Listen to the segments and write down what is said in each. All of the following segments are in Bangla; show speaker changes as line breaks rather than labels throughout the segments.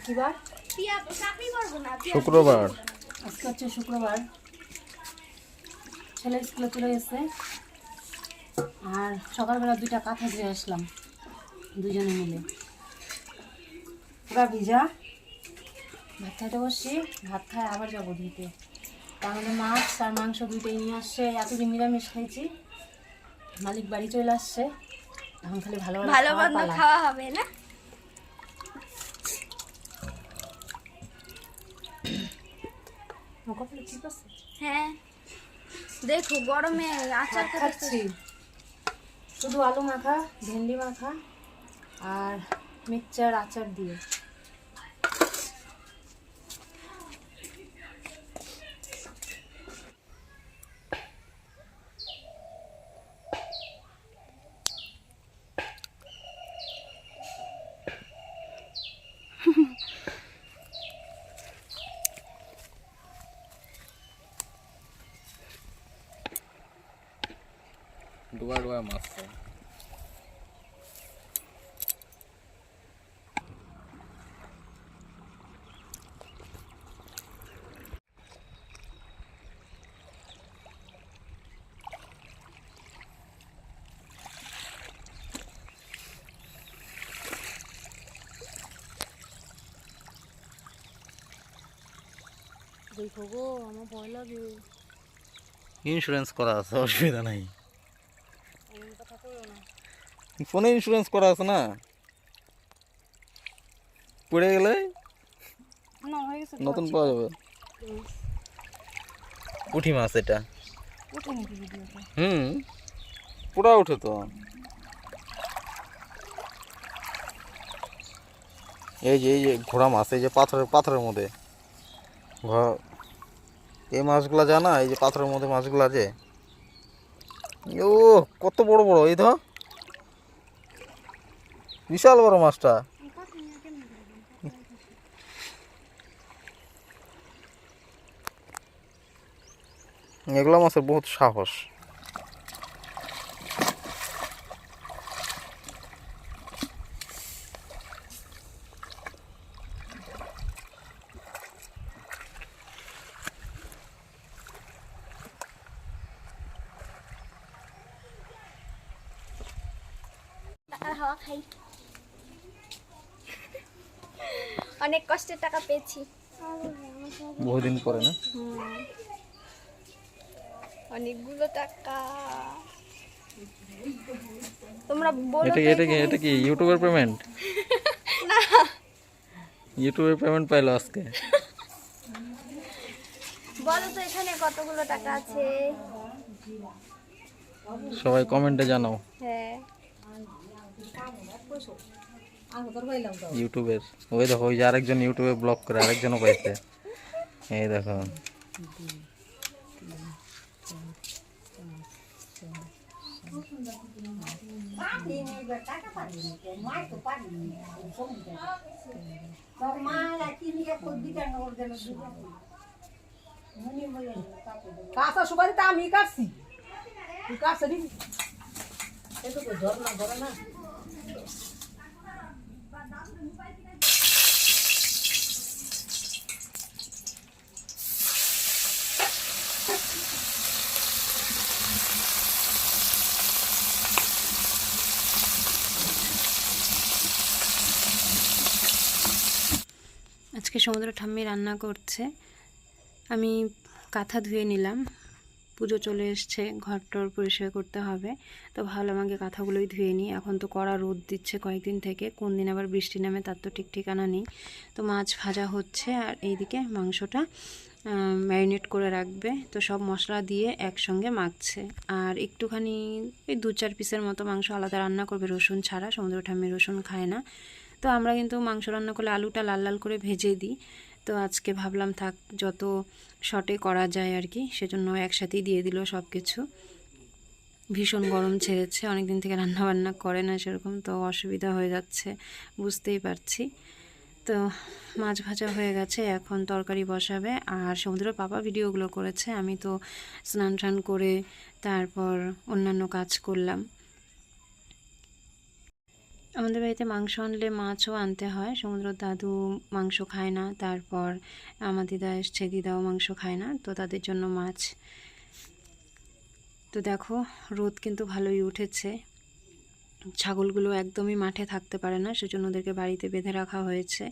কি বার?
শুক্রবার।
আজকে হচ্ছে শুক্রবার। ছেলে স্কুলে চলে গেছে আর সকালবেলা 2টা কাঁথা ধুয়ে আসলাম দুজনে মিলে। পুরা ভিজা। ভাত খাইতে বসছি, ভাত খায় আবার যাবো ধুতে। তাহলে মাছ আর মাংস 2টাই নিয়ে আসছে। এতদিন নিরামিষ খাইছি, মালিক বাড়ি চলে আসছে, এখন খালি ভালো ভালো খাওয়া হবে না? ঠিক আছে।
হ্যাঁ দেখো গরমে আচার
খাচ্ছি, শুধু আলু মাখা, ভেন্ডি মাখা আর মিক্সচার আচার দিয়ে।
ডুবা ডুবা মাছ।
দেখো গো, আমার ভয় লাগে।
ইন্স্যুরেন্স করা আছে, অসুবিধা নাই।
এমন কথা করো না।
ফোনে ইন্স্যুরেন্স করা আছে না, পড়ে গেলে
না হয়ে গেছে,
নতুন পাওয়া যাবে। পুঁটি মাছ এটা।
ওঠে নাকি ভিডিওটা?
পুরা উঠে তো। এই যে ঘোড়া মাছ, এই যে পাথরের মধ্যে এই মাছগুলা জানা, এই যে পাথরের মধ্যে মাছগুলা যে, ও কত বড় বড়, এই ধর বিশাল বড় মাছটা। এগুলা মাছের বহুত সাহস।
হাওয়া খাই, অনেক কষ্টের টাকা পেয়েছি
বহুদিন পরে না,
অনেকগুলো টাকা। তোমরা বলো
এটা কি ইউটিউবের পেমেন্ট?
না,
ইউটিউবের পেমেন্ট পাইলো আজকে।
বলো তো এখানে কতগুলো টাকা আছে?
সবাই কমেন্টে জানাও।
হ্যাঁ
ইউটিউবের ওই দেখো, ওই যে আরেকজন ইউটিউবে ব্লগ করে আরেকজনও পাইছে। এই দেখো,
কাঁচা সুপারিটা আমি কাটছি, তুই কাটছে নি? এই তো ধর না, ধরে না। আজকে সমুদ্র ঠাম্মি রান্না করছে। আমি কাঁথা ধুয়ে নিলাম, পুজো চলে এসছে, ঘরটর পরিষ্কার করতে হবে, তো ভাবলাম আগে কাঁথাগুলোই ধুয়ে নিই। এখন তো কড়া রোদ দিচ্ছে কয়েকদিন থেকে, কোন দিন আবার বৃষ্টি নামে তার তো ঠিক ঠিকানা নেই। তো মাছ ভাজা হচ্ছে আর এইদিকে মাংসটা ম্যারিনেট করে রাখবে, তো সব মশলা দিয়ে একসঙ্গে মাখছে। আর একটুখানি এই 2-4 পিসের মতো মাংস আলাদা রান্না করবে, রসুন ছাড়া। সমুদ্র ঠাম্মি রসুন খায় না, তো আমরা কিন্তু মাংস রান্না করলে আলুটা লাল লাল করে ভেজে দিই। তো আজকে ভাবলাম থাক, যত শর্টে করা যায় আর কি, সেজন্য একসাথেই দিয়ে দিল সব কিছু। ভীষণ গরম ছেড়েছে, অনেক দিন থেকে রান্না বান্না করে না সেরকম, তো অসুবিধা হয়ে যাচ্ছে, বুঝতেই পারছি। তো মাছ ভাজা হয়ে গেছে, এখন তরকারি বসাবে। আর সমুদ্রের পাপা ভিডিওগুলো করেছে, আমি তো স্নান টান করে তারপর অন্যান্য কাজ করলাম। আমাদের বাড়িতে মাংস আনলে মাছও আনতে হয়। সমুদ্রের দাদু মাংস খায় না, তারপর আমার দিদা এসছে, দিদাও মাংস খায় না, তো তাদের জন্য মাছ। তো দেখো রোদ কিন্তু ভালোই উঠেছে। ছাগলগুলো একদমই মাঠে থাকতে পারে না, সেজন্য ওদেরকে বাড়িতে বেঁধে রাখা হয়েছে।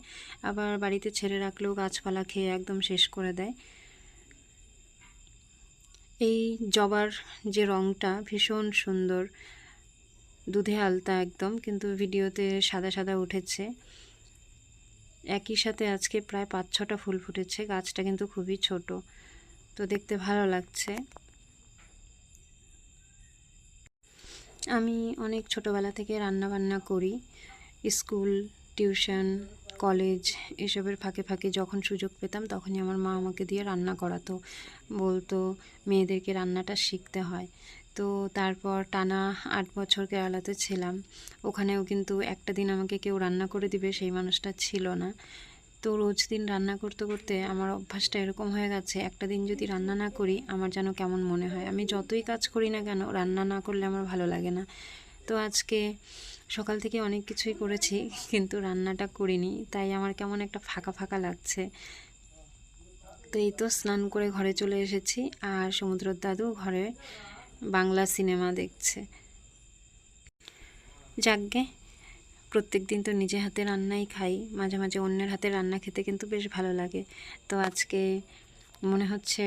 আবার বাড়িতে ছেড়ে রাখলেও গাছপালা খেয়ে একদম শেষ করে দেয়। এই জবার যে রঙটা ভীষণ সুন্দর, দুধে আলতা একদম, কিন্তু ভিডিওতে সাদা সাদা উঠেছে। একই সাথে আজকে প্রায় 5-6টা ফুল ফুটেছে। গাছটা কিন্তু খুবই ছোট, তো দেখতে ভালো লাগছে। আমি অনেক ছোটোবেলা থেকে রান্না বান্না করি। স্কুল, টিউশন, কলেজ এসবের ফাঁকে ফাঁকে যখন সুযোগ পেতাম তখনই আমার মা আমাকে দিয়ে রান্না করাতো, বলতো মেয়েদেরকে রান্নাটা শিখতে হয়। তো তারপর টানা 8 বছর কেরালাতে ছিলাম। ওখানেও কিন্তু একটা দিন আমাকে কেউ রান্না করে দিবে সেই মানুষটা ছিল না। তো রোজ দিন রান্না করতে করতে আমার অভ্যাসটা এরকম হয়ে গেছে, একটা দিন যদি রান্না না করি আমার যেন কেমন মনে হয়। আমি যতই কাজ করি না কেন, রান্না না করলে আমার ভালো লাগে না। তো আজকে সকাল থেকে অনেক কিছুই করেছি, কিন্তু রান্নাটা করিনি, তাই আমার কেমন একটা ফাঁকা ফাঁকা লাগছে। তো এই তো স্নান করে ঘরে চলে এসেছি, আর সমুদ্রের দাদু ঘরে বাংলা সিনেমা দেখছে। যাকগে, প্রত্যেক দিন তো নিজে হাতে রান্নাই খাই, মাঝে মাঝে অন্যের হাতে রান্না খেতে কিন্তু বেশ ভালো লাগে। তো আজকে মনে হচ্ছে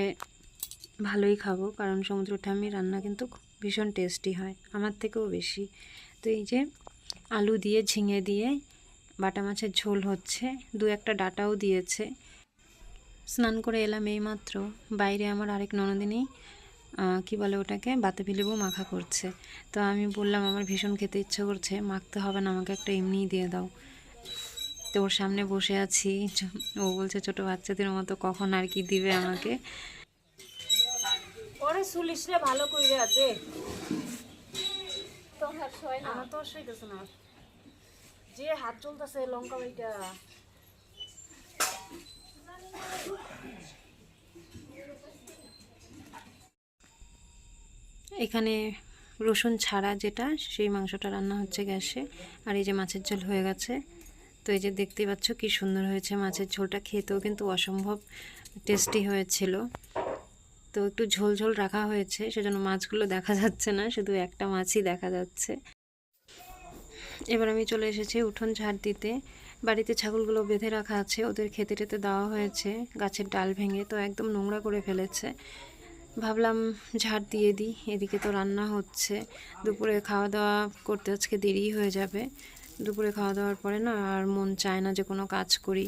ভালোই খাবো, কারণ সমুদ্র ঠাম্মির রান্না কিন্তু ভীষণ টেস্টি হয়, আমার থেকেও বেশি। তো এই যে আলু দিয়ে ঝিঙে দিয়ে বাটা মাছের ঝোল হচ্ছে, 2-1টা ডাঁটাও দিয়েছে। স্নান করে এলাম এইমাত্র, বাইরে আমার আরেক ননদিনী কি বলে ওটাকে, বাতাবি লেবু মাখা করছে। তো আমি বললাম আমার ভীষণ খেতে ইচ্ছে করছে, মাখতে হবে না, আমাকে একটা এমনিই দিয়ে দাও। তো ওর সামনে বসে আছি, ও বলছে ছোট বাচ্চাদের মতো কখন আর কি দিবে আমাকে।
ওরে সুলিশ রে ভালো কইরা দে।
তোমার সয় না।
আমার তো সইতেছে না, যে হাত চলতেছে লঙ্কা বাইটা।
এখানে রসুন ছাড়া যেটা, সেই মাংসটা রান্না হচ্ছে গ্যাসে। আর এই যে মাছের ঝোল হয়ে গেছে। তো এই যে দেখতেই পাচ্ছ কি সুন্দর হয়েছে মাছের ঝোলটা, খেতেও কিন্তু অসম্ভব টেস্টি হয়েছিল। তো একটু ঝোল ঝোল রাখা হয়েছে, সেজন্য মাছগুলো দেখা যাচ্ছে না, শুধু একটা মাছই দেখা যাচ্ছে। এবার আমি চলে এসেছি উঠোন ঝাড় দিতে। বাড়িতে ছাগলগুলো বেঁধে রাখা আছে, ওদের খেতে টেতে দেওয়া হয়েছে গাছের ডাল ভেঙে, তো একদম নোংরা করে ফেলেছে। ভাবলাম ঝাড় দিয়ে দিই, এদিকে তো রান্না হচ্ছে। দুপুরে খাওয়া দাওয়া করতে আজকে দেরি হয়ে যাবে। দুপুরে খাওয়া দাওয়ার পরে না আর মন চায় না যে কোনো কাজ করি।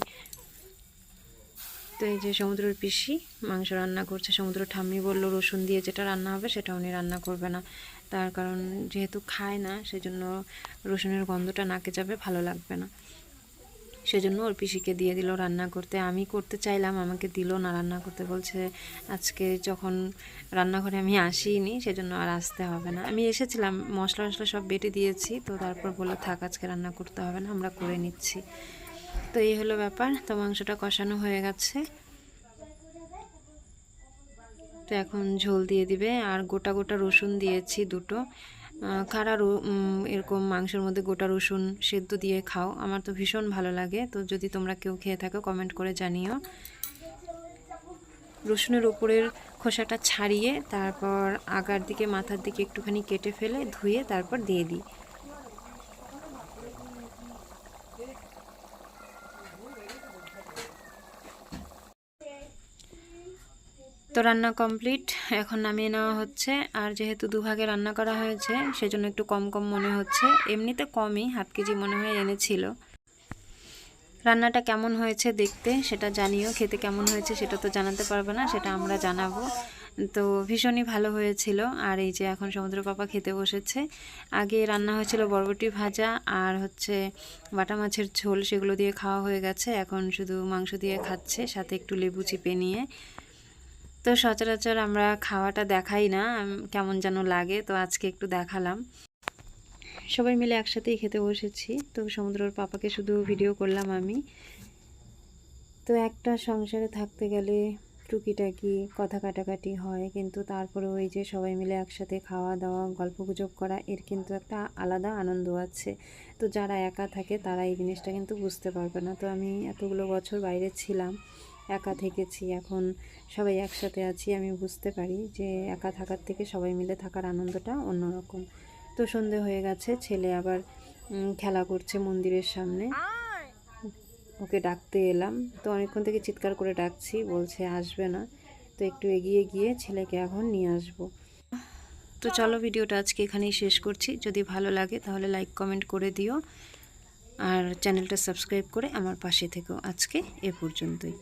তো এই যে সমুদ্রের পিসি মাংস রান্না করছে। সমুদ্র ঠাম্মি বললো রসুন দিয়ে যেটা রান্না হবে সেটা উনি রান্না করবে না, তার কারণ যেহেতু খায় না সেজন্য রসুনের গন্ধটা নাকে যাবে, ভালো লাগবে না। সেজন্য ওর পিসিকে দিয়ে দিল রান্না করতে। আমি করতে চাইলাম, আমাকে দিল না রান্না করতে, বলছে আজকে যখন রান্নাঘরে আমি আসিনি সেজন্য আর আসতে হবে না। আমি এসেছিলাম, মশলা টশলা সব বেটে দিয়েছি, তো তারপর বললো থাক আজকে রান্না করতে হবে না, আমরা করে নিচ্ছি। তো এই হলো ব্যাপার। তো মাংসটা কষানো হয়ে গেছে, তো এখন ঝোল দিয়ে দিবে। আর গোটা গোটা রসুন দিয়েছি 2টো। কারা এরকম মাংসের মধ্যে গোটা রসুন সেদ্ধ দিয়ে খাও, আমার তো ভীষণ ভালো লাগে। তো যদি তোমরা কেউ খেয়ে থাকো কমেন্ট করে জানিও। রসুনের উপরের খোসাটা ছাড়িয়ে তারপর আগার দিকে মাথার দিকে একটুখানি কেটে ফেলে ধুয়ে তারপর দিয়ে দিই। তো রান্না কমপ্লিট, এখন নামিয়ে নেওয়া হচ্ছে। আর যেহেতু দুভাগে রান্না করা হয়েছে সেজন্য একটু কম কম মনে হচ্ছে, এমনিতে কমই, 1/2 কেজি মনে হয় এনেছিল। রান্নাটা কেমন হয়েছে দেখতে সেটা জানিও, খেতে কেমন হয়েছে সেটা তো জানাতে পারবে না, সেটা আমরা জানাবো। তো ভীষণই ভালো হয়েছিল। আর এই যে এখন সমুদ্র পাপা খেতে বসেছে। আগে রান্না হয়েছিল বরবটি ভাজা আর হচ্ছে বাটা মাছের ঝোল, সেগুলো দিয়ে খাওয়া হয়ে গেছে। এখন শুধু মাংস দিয়ে খাচ্ছে, সাথে একটু লেবু চিপে নিয়ে। তো সচরাচর আমরা খাওয়াটা দেখাই না, কেমন যেন লাগে, তো আজকে একটু দেখালাম। সবাই মিলে একসাথেই খেতে বসেছি। তো সমুদ্রের পাপাকে শুধু ভিডিও করলাম আমি। তো একটা সংসারে থাকতে গেলে টুকিটাকি কথা কাটাকাটি হয়, কিন্তু তারপরে ওই যে সবাই মিলে একসাথে খাওয়া দাওয়া গল্পগুজব করা, এর কিন্তু একটা আলাদা আনন্দ আছে। তো যারা একা থাকে তারা এই জিনিসটা কিন্তু বুঝতে পারবে না। তো আমি এতগুলো বছর বাইরে ছিলাম, একা থেকেছি, এখন সবাই একসাথে আছি, আমি বুঝতে পারি যে একা থাকার থেকে সবাই মিলে থাকার আনন্দটা অন্যরকম। তো সন্ধে হয়ে গেছে, ছেলে আবার খেলা করছে মন্দিরের সামনে, ওকে ডাকতে এলাম। তো অনেকক্ষণ থেকে চিৎকার করে ডাকছি, বলছে আসবে না। তো একটু এগিয়ে গিয়ে ছেলেকে এখন নিয়ে আসব। তো চলো, ভিডিওটা আজকে এখানেই শেষ করছি। যদি ভালো লাগে তাহলে লাইক কমেন্ট করে দিও, আর চ্যানেলটা সাবস্ক্রাইব করে আমার পাশে থেকো। আজকে এ পর্যন্তই।